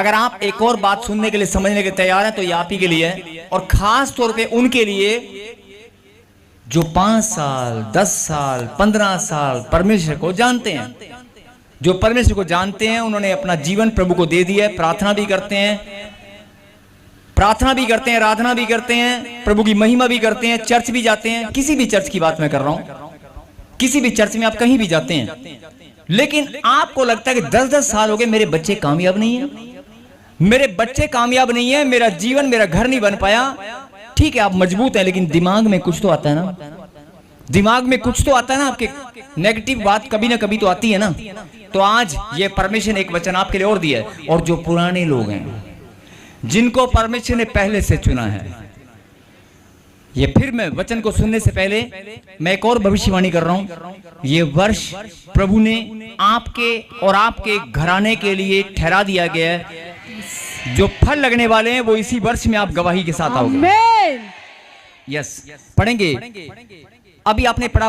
अगर आप एक और बात सुनने के लिए, समझने के तैयार हैं तो ये आप ही के लिए है, और खास तौर पे उनके लिए जो 5 साल 10 साल 15 साल परमेश्वर को जानते हैं। जो परमेश्वर को जानते हैं उन्होंने अपना जीवन प्रभु को दे दिया है, प्रार्थना भी करते हैं, आराधना भी करते हैं, प्रभु की महिमा भी करते हैं, चर्च भी जाते हैं। किसी भी चर्च की बात मैं कर रहा हूं, किसी भी चर्च में आप कहीं भी जाते हैं, लेकिन आपको लगता है कि 10-10 साल हो गए मेरे बच्चे कामयाब नहीं है, मेरा जीवन, मेरा घर नहीं बन पाया। ठीक है, आप मजबूत हैं, लेकिन दिमाग में कुछ तो आता है ना, आपके नेगेटिव बात कभी ना कभी तो आती है ना। तो आज ये परमेश्वर ने एक वचन आपके लिए और दिया है, और जो पुराने लोग हैं जिनको परमेश्वर ने पहले से चुना है, ये फिर मैं वचन को सुनने से पहले मैं एक और भविष्यवाणी कर रहा हूं। ये वर्ष प्रभु ने आपके और आपके घराने के लिए ठहरा दिया गया है। जो फल लगने वाले हैं वो इसी वर्ष में आप गवाही के साथ आओगे। यस, पढ़ेंगे। अभी आपने पढ़ा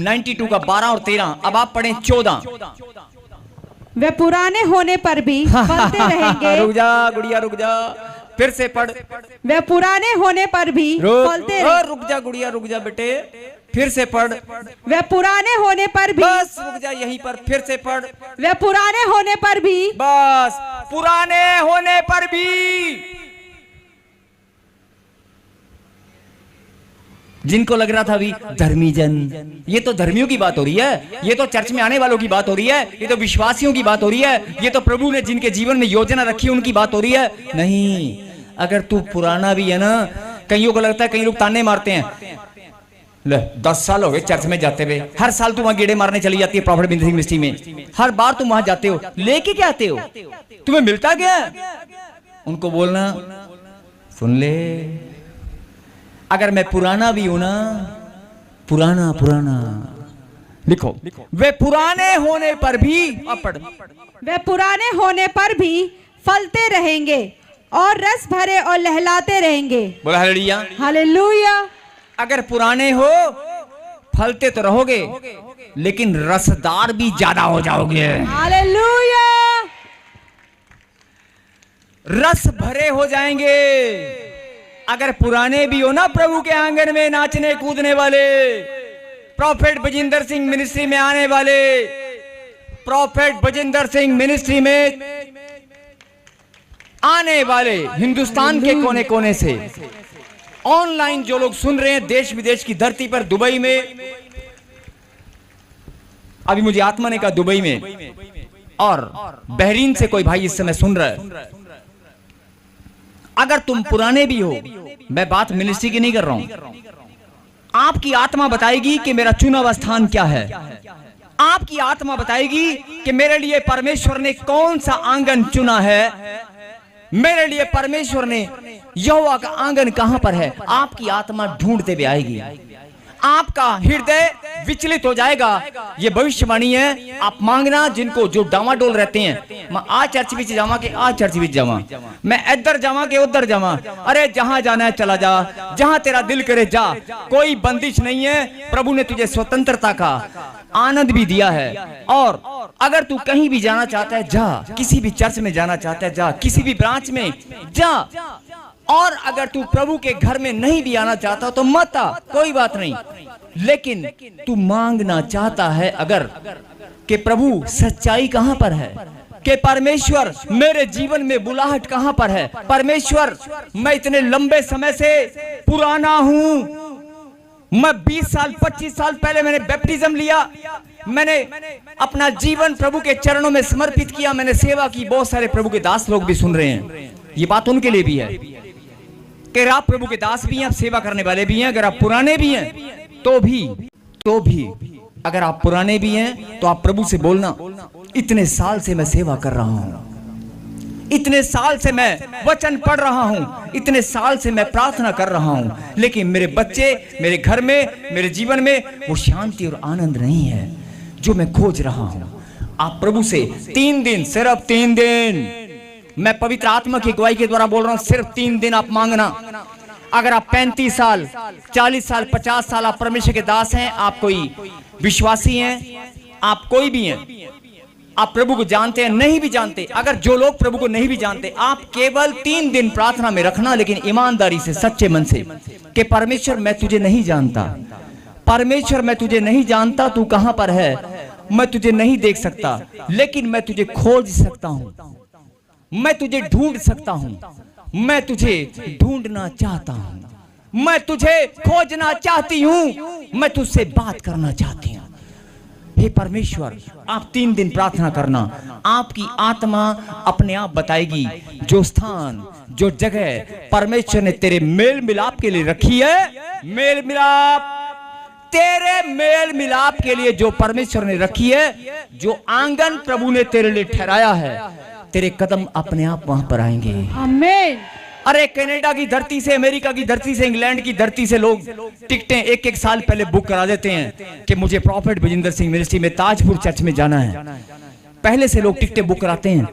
92 का 12 और 13, अब आप पढ़ें 14। वे पुराने होने पर भी फलते रहेंगे। रुक जा गुड़िया, रुक जा, फिर से पढ़। वे पुराने होने पर भी फलते रहेंगे। रुक जा गुड़िया, रुक जा बेटे, फिर से पढ़। वे पुराने होने पर भी, बस रुक जा यहीं पर, फिर से पढ़। वे पुराने होने पर भी, बस पुराने होने पर भी। जिनको लग रहा था अभी धर्मी जन, ये तो धर्मियों की बात हो रही है, ये तो चर्च में आने वालों की बात हो रही है, ये तो विश्वासियों की बात हो रही है, ये तो प्रभु ने जिनके जीवन में योजना रखी है उनकी बात हो रही है। नहीं, अगर तू पुराना भी है ना, कईयों को लगता है, कई लोग ताने मारते हैं, ले 10 साल हो गए चर्च में जाते हुए, हर साल तुम वहां गेड़े मारने चली जाती है प्रॉफिट मिनिस्ट्री में, हर बार तुम वहां जाते हो, लेके क्या आते हो, तुम्हें मिलता क्या? उनको बोलना, सुन ले, अगर मैं पुराना भी हूं ना, पुराना लिखो, वे पुराने होने पर भी, वे पुराने होने पर भी फलते रहेंगे और रस भरे और लहलाते रहेंगे। बोला हालेलुया, हालेलुया। अगर पुराने हो फलते तो रहोगे, लेकिन रसदार भी ज्यादा हो जाओगे। हालेलुया। रस भरे हो जाएंगे। अगर पुराने भी हो ना प्रभु के आंगन में नाचने कूदने वाले, प्रॉफेट बजिंदर सिंह मिनिस्ट्री में आने वाले, प्रॉफेट बजिंदर सिंह मिनिस्ट्री में आने वाले, हिंदुस्तान के कोने कोने से ऑनलाइन जो लोग सुन रहे हैं, देश विदेश की धरती पर, दुबई में, अभी मुझे आत्मा ने कहा दुबई में, और बहरीन से कोई भाई इस समय सुन रहा है। अगर तुम पुराने भी हो, मैं बात मिनिस्ट्री की नहीं कर रहा हूं, आपकी आत्मा बताएगी कि मेरा चुना हुआ स्थान क्या है। आपकी आत्मा बताएगी कि मेरे लिए परमेश्वर ने कौन सा आंगन चुना है, मेरे लिए परमेश्वर ने यहोवा का आंगन कहां पर है। आपकी आत्मा ढूंढते हुए आएगी, आपका हृदय विचलित हो जाएगा। ये भविष्यवाणी है, आप मांगना। जिनको जो डामाडोल रहते हैं, मैं आ चर्च विच जावा के आ चर्च विच जावा, मैं इधर जावा के उधर जावा, अरे जहां जाना है चला जा, जहां तेरा दिल करे जा, कोई बंदिश नहीं है। प्रभु ने तुझे स्वतंत्रता का आनंद भी दिया है, और अगर तू कहीं भी जाना चाहता है जा, किसी भी चर्च में जाना चाहता है जा, किसी भी ब्रांच में जा, और अगर तू प्रभु के घर में नहीं भी आना चाहता तो मत आ, कोई बात नहीं, लेकिन तू मांगना चाहता है अगर कि प्रभु सच्चाई कहां पर है, कि परमेश्वर मेरे जीवन में बुलाहट कहां पर है। परमेश्वर, मैं इतने लंबे समय से पुराना हूं, मैं 20 साल 25 साल पहले मैंने बैप्टिज्म लिया, मैंने अपना जीवन प्रभु के चरणों में समर्पित किया, मैंने सेवा की। बहुत सारे प्रभु के दास लोग भी सुन रहे हैं, ये बात उनके लिए भी है कि आप प्रभु के दास भी हैं, आप सेवा करने वाले भी हैं। अगर आप पुराने भी हैं तो भी अगर आप पुराने भी हैं तो आप प्रभु से बोलना, इतने साल से मैं सेवा कर रहा हूं, इतने साल से मैं वचन पढ़ रहा हूं, इतने साल से मैं प्रार्थना कर रहा हूं, लेकिन मेरे बच्चे, मेरे घर में, मेरे जीवन में वो शांति और आनंद नहीं है जो मैं खोज रहा हूं। आप प्रभु से 3 दिन, सिर्फ 3 दिन, मैं पवित्र आत्मा की अगुवाई के द्वारा बोल रहा हूं, सिर्फ 3 दिन आप मांगना। अगर आप 35 साल 40 साल 50 साल आप परमेश्वर के दास हैं, आप कोई विश्वासी हैं, आप कोई भी हैं, आप प्रभु को जानते हैं नहीं भी जानते, अगर जो लोग प्रभु को नहीं भी जानते, आप केवल 3 दिन प्रार्थना में रखना, लेकिन ईमानदारी से सच्चे मन से कि परमेश्वर मैं तुझे नहीं जानता, परमेश्वर मैं तुझे नहीं जानता, तू कहां पर है, मैं तुझे नहीं देख सकता, लेकिन मैं तुझे खोज सकता हूं, मैं तुझे ढूंढ सकता हूं, मैं तुझे ढूंढना चाहता हूं, मैं तुझे खोजना चाहती हूं, मैं तुझसे बात करना चाहती हूं। हे परमेश्वर, आप 3 दिन प्रार्थना करना, आपकी आत्मा अपने आप बताएगी जो स्थान जो जगह परमेश्वर ने तेरे मेल मिलाप के लिए रखी है, मेल मिलाप, तेरे मेल मिलाप के लिए जो परमेश्वर ने रखी है, जो आंगन प्रभु ने तेरे लिए ठहराया है, तेरे कदम अपने आप वहां पर आएंगे। आमीन। अरे कनाडा की धरती से, अमेरिका की धरती से, इंग्लैंड की धरती से लोग टिकटें 1-1 साल पहले बुक करा देते हैं कि मुझे प्रॉफेट विजेंद्र सिंह मिनिस्ट्री में ताजपुर चर्च में जाना है। पहले से लोग टिकटें बुक कराते हैं,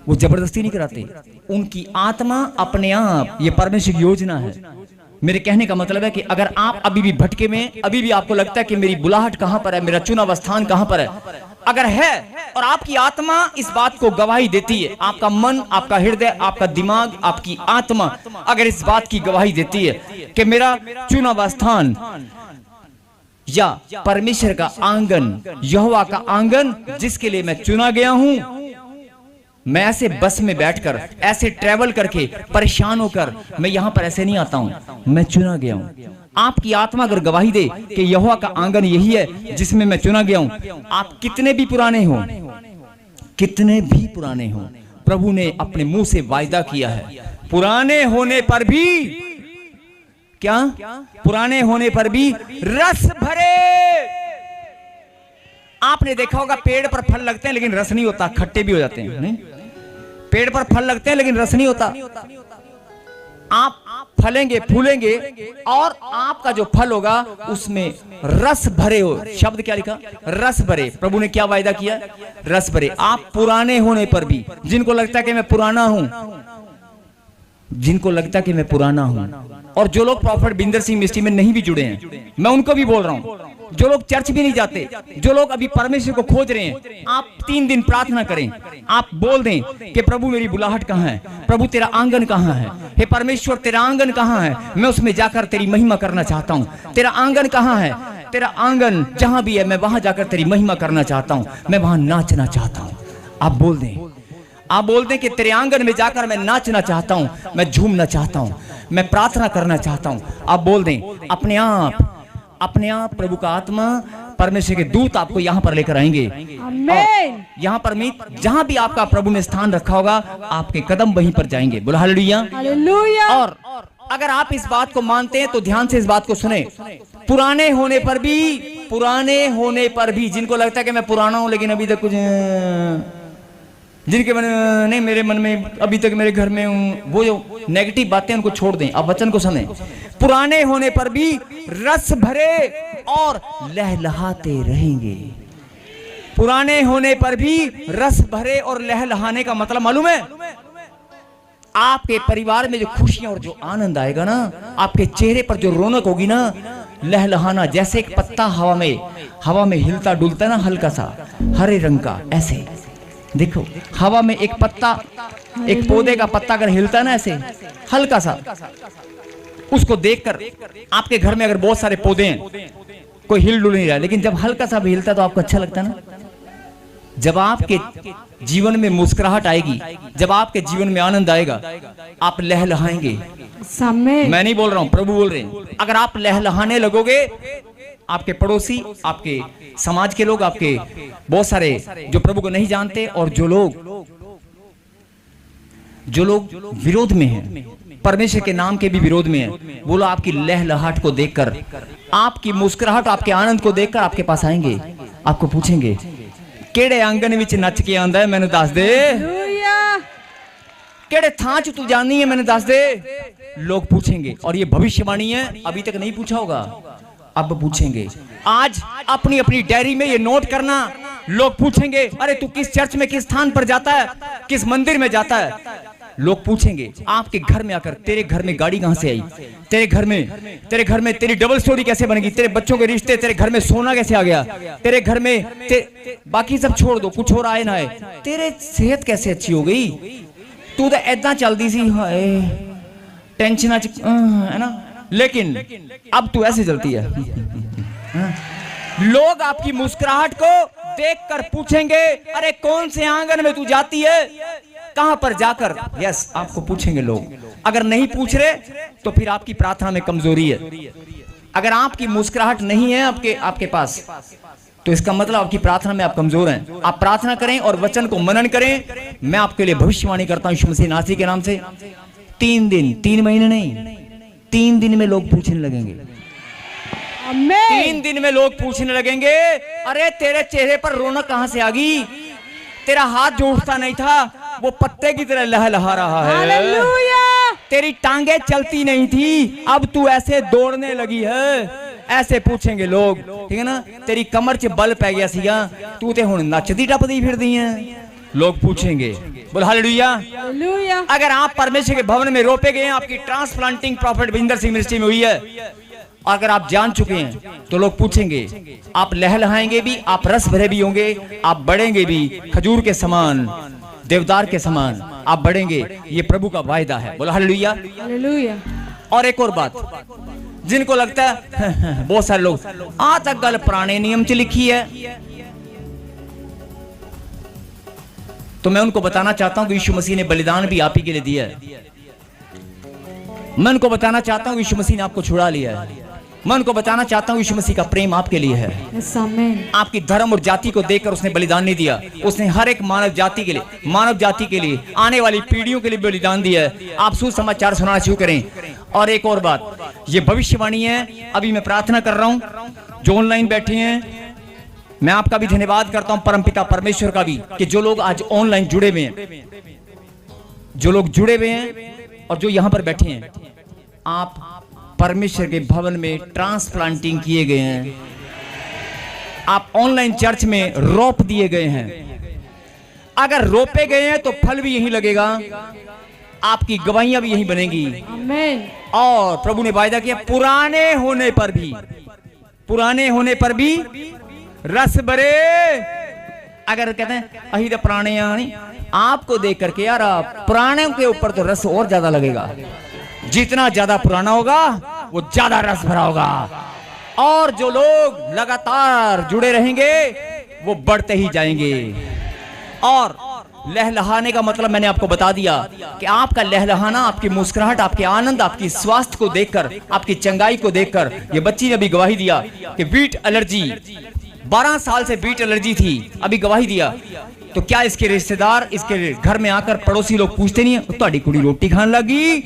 वो जबरदस्ती नहीं कराते, उनकी आत्मा अपने आप, ये परमेश्वर की योजना है। मेरे कहने का मतलब है कि अगर आप अभी भी भटके में, अभी भी आपको लगता है कि मेरी बुलाहट कहां पर है, मेरा चुना हुआ स्थान कहां पर है, अगर है और आपकी आत्मा इस बात को गवाही देती है, आपका मन, आपका हृदय, आपका दिमाग, आपकी आत्मा अगर इस बात की गवाही देती है कि मेरा चुना हुआ स्थान या परमेश्वर का आंगन, यहोवा का आंगन जिसके लिए मैं चुना गया हूं, मैं ऐसे बस में बैठकर, ऐसे ट्रेवल करके परेशान होकर मैं यहां पर ऐसे नहीं आता हूं, मैं चुना गया हूं। आपकी आत्मा अगर गवाही दे कि यहोवा का आंगन यही है जिसमें मैं चुना गया हूं, आप कितने भी पुराने हो, कितने भी पुराने हो, प्रभु ने अपने मुंह से वायदा किया है, पुराने होने पर भी, क्या पुराने होने पर भी रस भरे। आपने देखा होगा पेड़ पर फल लगते हैं लेकिन रस नहीं होता, खट्टे भी हो जाते हैं, नहीं? पेड़ पर फल लगते हैं लेकिन रस नहीं होता। आप फलेंगे, फूलेंगे और आपका जो फल होगा उसमें रस भरे हो। शब्द क्या लिखा? रस भरे। प्रभु ने क्या वायदा किया? रस भरे। आप पुराने होने पर भी, जिनको लगता है कि मैं पुराना हूं, जिनको लगता है कि मैं पुराना हूं, और जो लोग प्रॉफेट विजेंद्र सिंह मिनिस्ट्री में नहीं भी जुड़े हैं, मैं उनको भी बोल रहा हूं, जो लोग चर्च भी नहीं जाते, जो लोग अभी परमेश्वर को खोज रहे हैं, आप 3 दिन प्रार्थना करें, आप बोल दें कि प्रभु मेरी बुलाहट कहां है, प्रभु तेरा आंगन कहां है, हे परमेश्वर तेरा आंगन कहां है, मैं उसमें जाकर तेरी महिमा करना चाहता हूं। तेरा आंगन कहां है? तेरा आंगन जहां भी है मैं वहां जाकर तेरी महिमा करना चाहता हूं, मैं वहां नाचना चाहता हूं। आप बोल दें, आप बोल दें कि तेरे आंगन में जाकर मैं नाचना चाहता हूं, मैं झूमना चाहता हूं, मैं प्रार्थना करना चाहता हूं। आप बोल दें, अपने आप प्रभु का आत्मा, परमेश्वर के दूत आपको यहाँ पर लेकर आएंगे। आमीन। यहाँ पर जहाँ भी आपका प्रभु ने स्थान रखा होगा, आपके कदम वहीं पर जाएंगे। बोलो हालेलुया। हालेलुया। और अगर आप इस बात को मानते हैं तो ध्यान से इस बात को सुने। पुराने होने पर भी जिनको लगता है कि मैं पुराना हूं लेकिन अभी तक कुछ, जिनके मन नहीं, मेरे मन में अभी तक मेरे घर में हूं, वो जो नेगेटिव बातें उनको छोड़ दें। अब वचन को सुने। पुराने होने पर भी रस भरे और लहलहाते रहेंगे। पुराने होने पर भी रस भरे और लहलहाने का मतलब मालूम है? आपके परिवार में जो खुशियां और जो आनंद आएगा ना, आपके चेहरे पर जो रौनक होगी ना, लहलहाना, जैसे एक पत्ता हवा में हिलता डुलता है ना, हल्का सा हरे रंग का, ऐसे देखो हवा में एक पत्ता, एक पौधे का पत्ता अगर हिलता है ना ऐसे हल्का सा, उसको देखकर आपके घर में अगर बहुत सारे पौधे हैं, कोई हिल डुल नहीं रहा, लेकिन जब हल्का सा भी हिलता है तो आपको अच्छा लगता है ना। जब आपके जीवन में मुस्कुराहट आएगी, जब आपके जीवन में आनंद आएगा, आप लहलहाएंगे। मैं नहीं बोल रहा हूं, प्रभु बोल रहे हैं। अगर आप लहलहाने लगोगे, आपके पड़ोसी, आपके समाज के लोग, आपके बहुत सारे जो प्रभु को नहीं जानते और जो लोग विरोध में हैं, परमेश्वर के नाम के भी विरोध में हैं, वो लोग आपकी लहलहाट को देखकर, आपकी मुस्कुराहट, आपके आनंद को देखकर आपके पास आएंगे, आपको पूछेंगे केड़े आंगन विच नच के आंदा है, मैंने दस दे। केड़े थां च तू जानी है, मैंने दस दे। लोग पूछेंगे, और ये भविष्यवाणी है, अभी तक नहीं पूछा होगा, अब पूछेंगे। आज अपनी अपनी डायरी में ये नोट करना, लोग पूछेंगे अरे तू किस चर्च में किस स्थान पर जाता है, किस मंदिर में जाता है। लोग पूछेंगे आपके घर में आकर तेरे घर में गाड़ी कहां से आई, तेरे घर में तेरी डबल स्टोरी कैसे बनेगी, तेरे बच्चों के रिश्ते, तेरे घर में सोना कैसे आ गया, तेरे घर में बाकी सब छोड़ दो, कुछ और आए ना आए, तेरे सेहत कैसे अच्छी हो गई, तू तो ऐदा चलती सी हाय टेंशन है ना, लेकिन अब तू ऐसे चलती है। लोग आपकी मुस्कुराहट को देखकर पूछेंगे अरे कौन से आंगन में तू जाती है, कहां पर जाकर। यस, आपको पूछेंगे लोग। अगर नहीं पूछ रहे तो फिर आपकी प्रार्थना में कमजोरी है। अगर आपकी मुस्कुराहट नहीं है आपके पास तो इसका मतलब आपकी प्रार्थना में आप कमजोर हैं। आप प्रार्थना करें और वचन को मनन करें। मैं आपके लिए भविष्यवाणी करता हूं यीशु मसीह नासरी के नाम से, 3 दिन 3 महीने नहीं, 3 दिन में लोग पूछने लगेंगे। 3 दिन में लोग पूछने लगेंगे अरे तेरे चेहरे पर रौनक कहां से आ गई, तेरा हाथ जो उठता नहीं था वो पत्ते की तरह लहलहा रहा है, हालेलुया। तेरी टांगे चलती नहीं थी अब तू ऐसे दौड़ने लगी है, ऐसे पूछेंगे लोग, ठीक है ना। तेरी कमर च बल पै गया सीगा, तू ते हुण नचदी टपदी फिरदी है, लोग पूछेंगे। बोल हालेलुया। हालेलुया। अगर आप परमेश्वर के भवन में रोपे गए हैं, आपकी ट्रांसप्लांटिंग प्रॉफिट विंदर सिंह मिनिस्ट्री में हुई है, अगर आप जान चुके हैं तो लोग पूछेंगे, आप लहलहाएंगे भी, आप रस भरे भी होंगे, आप बढ़ेंगे भी, खजूर के समान, देवदार के समान आप बढ़ेंगे, ये प्रभु का वायदा है। बोलो हालेलुया। हालेलुया। और एक और बात, जिनको लगता है बहुत सारे लोग आ तक गल पुराने नियम च लिखी है, तो मैं उनको बताना चाहता हूं कि यीशु मसीह ने बलिदान भी आप ही के लिए दिया है। मैं उनको बताना चाहता हूं यीशु मसीह ने आपको छुड़ा लिया है। मैं उनको बताना चाहता हूं यीशु मसीह का प्रेम आपके लिए है। यस, आमीन। आपकी धर्म और जाति को देखकर उसने बलिदान नहीं दिया, उसने हर एक मानव जाति के लिए, आने वाली पीढ़ियों के लिए बलिदान दिया है। आप सुसमाचार सुनाना शुरू करें। और एक और बात, ये भविष्यवाणी है। अभी मैं प्रार्थना कर रहा हूं जो ऑनलाइन बैठे हैं, मैं आपका भी धन्यवाद करता हूं, परमपिता परमेश्वर का भी, कि जो लोग आज ऑनलाइन जुड़े हुए हैं, जो लोग जुड़े हुए हैं और जो यहां पर बैठे हैं, आप परमेश्वर के भवन में ट्रांसप्लांटिंग किए गए हैं, आप ऑनलाइन चर्च में रोप दिए गए हैं। अगर रोपे गए हैं तो फल भी यहीं लगेगा, आपकी गवाहियां भी यहीं बनेंगी। आमीन। और प्रभु ने वायदा किया पुराने होने पर भी रस भरे। अगर कहते हैं अही तो पुराने नहीं, आपको देख करके यार पुराने के ऊपर तो रस और ज्यादा लगेगा। जितना ज्यादा पुराना होगा वो ज्यादा रस भरा होगा। और जो लोग लगातार जुड़े रहेंगे वो बढ़ते ही जाएंगे। और लहलहाने का मतलब मैंने आपको बता दिया कि आपका लहलहाना, आपकी मुस्कुराहट, आपके आनंद, आपकी स्वास्थ्य को देखकर, आपकी चंगाई को देखकर, ये बच्ची ने भी गवाही दिया कि वीट एलर्जी, 12 साल से वीट एलर्जी थी, अभी गवाही दिया। तो क्या इसके रिश्तेदार, इसके घर में आकर पड़ोसी लोग पूछते नहीं है तुम्हारी कुड़ी रोटी खाने लगी?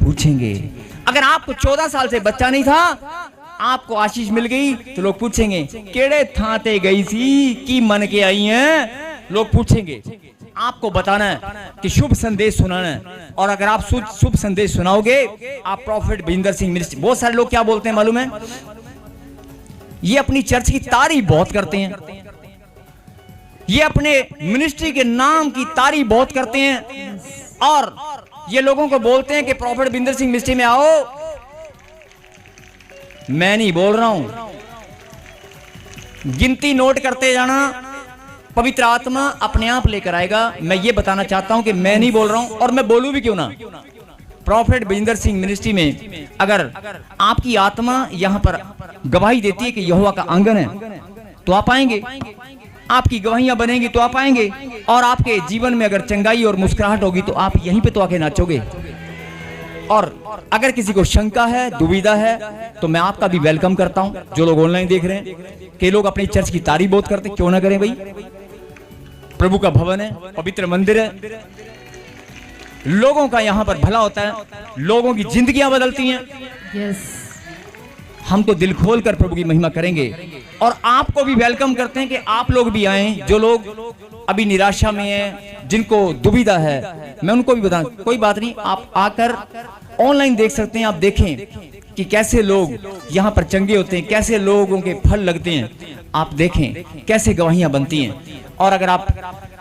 पूछेंगे। अगर आपको 14 साल से बच्चा नहीं था, आपको आशीष मिल गई, तो लोग पूछेंगे केड़े थाते गई सी, की मन के आई हैं? लोग पूछेंगे। आपको बताना है कि शुभ संदेश सुनाना है। और अगर आप शुभ संदेश सुनाओगे, आप प्रॉफिट विंदर सिंह मिनिस्ट्री, बहुत सारे लोग क्या बोलते हैं मालूम है, ये अपनी चर्च की तारीफ बहुत करते हैं, ये अपने मिनिस्ट्री के नाम की तारीफ बहुत करते हैं, और ये लोगों को बोलते हैं कि प्रॉफिट विंदर सिंह मिनिस्ट्री में आओ। मैं नहीं बोल रहा हूं, गिनती नोट करते जाना, पवित्र आत्मा अपने आप लेकर आएगा। मैं ये बताना चाहता हूं कि मैं नहीं बोल रहा हूं, और मैं बोलूं भी क्यों ना। प्रॉफिट विंदर सिंह मिनिस्ट्री में अगर आपकी आत्मा यहां पर गवाही देती है कि यहोवा का आंगन है, तो आप आएंगे, आपकी गवाहियां बनेंगी तो आप आएंगे। और आपके जीवन में अगर चंगाई और मुस्कुराहट होगी तो आप यहीं पे तो आके नाचोगे। और अगर किसी को शंका है, दुविधा है, तो मैं आपका भी वेलकम करता हूं। जो लोग ऑनलाइन देख रहे हैं, कि लोग अपनी चर्च की तारीफ बहुत करते, क्यों ना करें भाई। प्रभु का भवन है, पवित्र मंदिर है, लोगों का यहां पर भला होता है, लोगों की जिंदगियां बदलती हैं। यस, हम तो दिल खोल कर प्रभु की महिमा करेंगे। और आपको भी वेलकम करते हैं कि आप लोग भी आए, जो लोग अभी निराशा में हैं, जिनको दुविधा है, मैं उनको भी बताऊं, कोई बात नहीं, आप आकर ऑनलाइन देख सकते हैं। आप देखें कि कैसे लोग यहाँ पर चंगे होते हैं, कैसे लोगों के फल लगते हैं। आप देखें कैसे गवाहियां बनती हैं। और अगर आप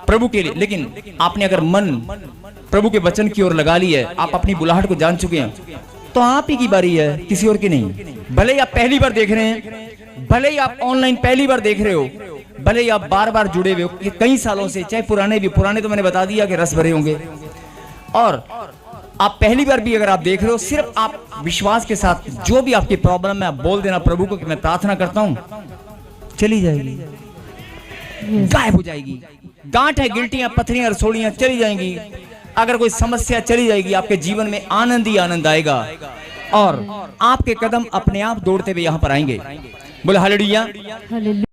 प्रभु के लिए, लेकिन आपने अगर मन प्रभु के वचन की ओर लगा लिया है, आप अपनी बुलाहट को जान चुके हैं, तो आप ही की बारी है, किसी और की नहीं। भले ही आप पहली बार देख रहे हैं, भले ही आप ऑनलाइन पहली बार देख रहे हो, भले ही आप बार बार जुड़े हुए हो कई सालों से, चाहे पुराने भी, पुराने तो मैंने बता दिया कि रस भरे होंगे, और आप पहली बार भी अगर आप देख रहे हो, सिर्फ आप विश्वास के साथ जो भी आपकी प्रॉब्लम है आप बोल देना प्रभु को कि मैं प्रार्थना करता हूं, चली जाएगी, गायब हो जाएगी। गांठ है, गिल्टियां, पथरियां, रसोड़ियां चली जाएंगी। अगर कोई समस्या चली जाएगी, आपके जीवन में आनंद ही आनंद आएगा और आपके कदम अपने आप दौड़ते हुए यहां पर आएंगे। बोले हालेलुया।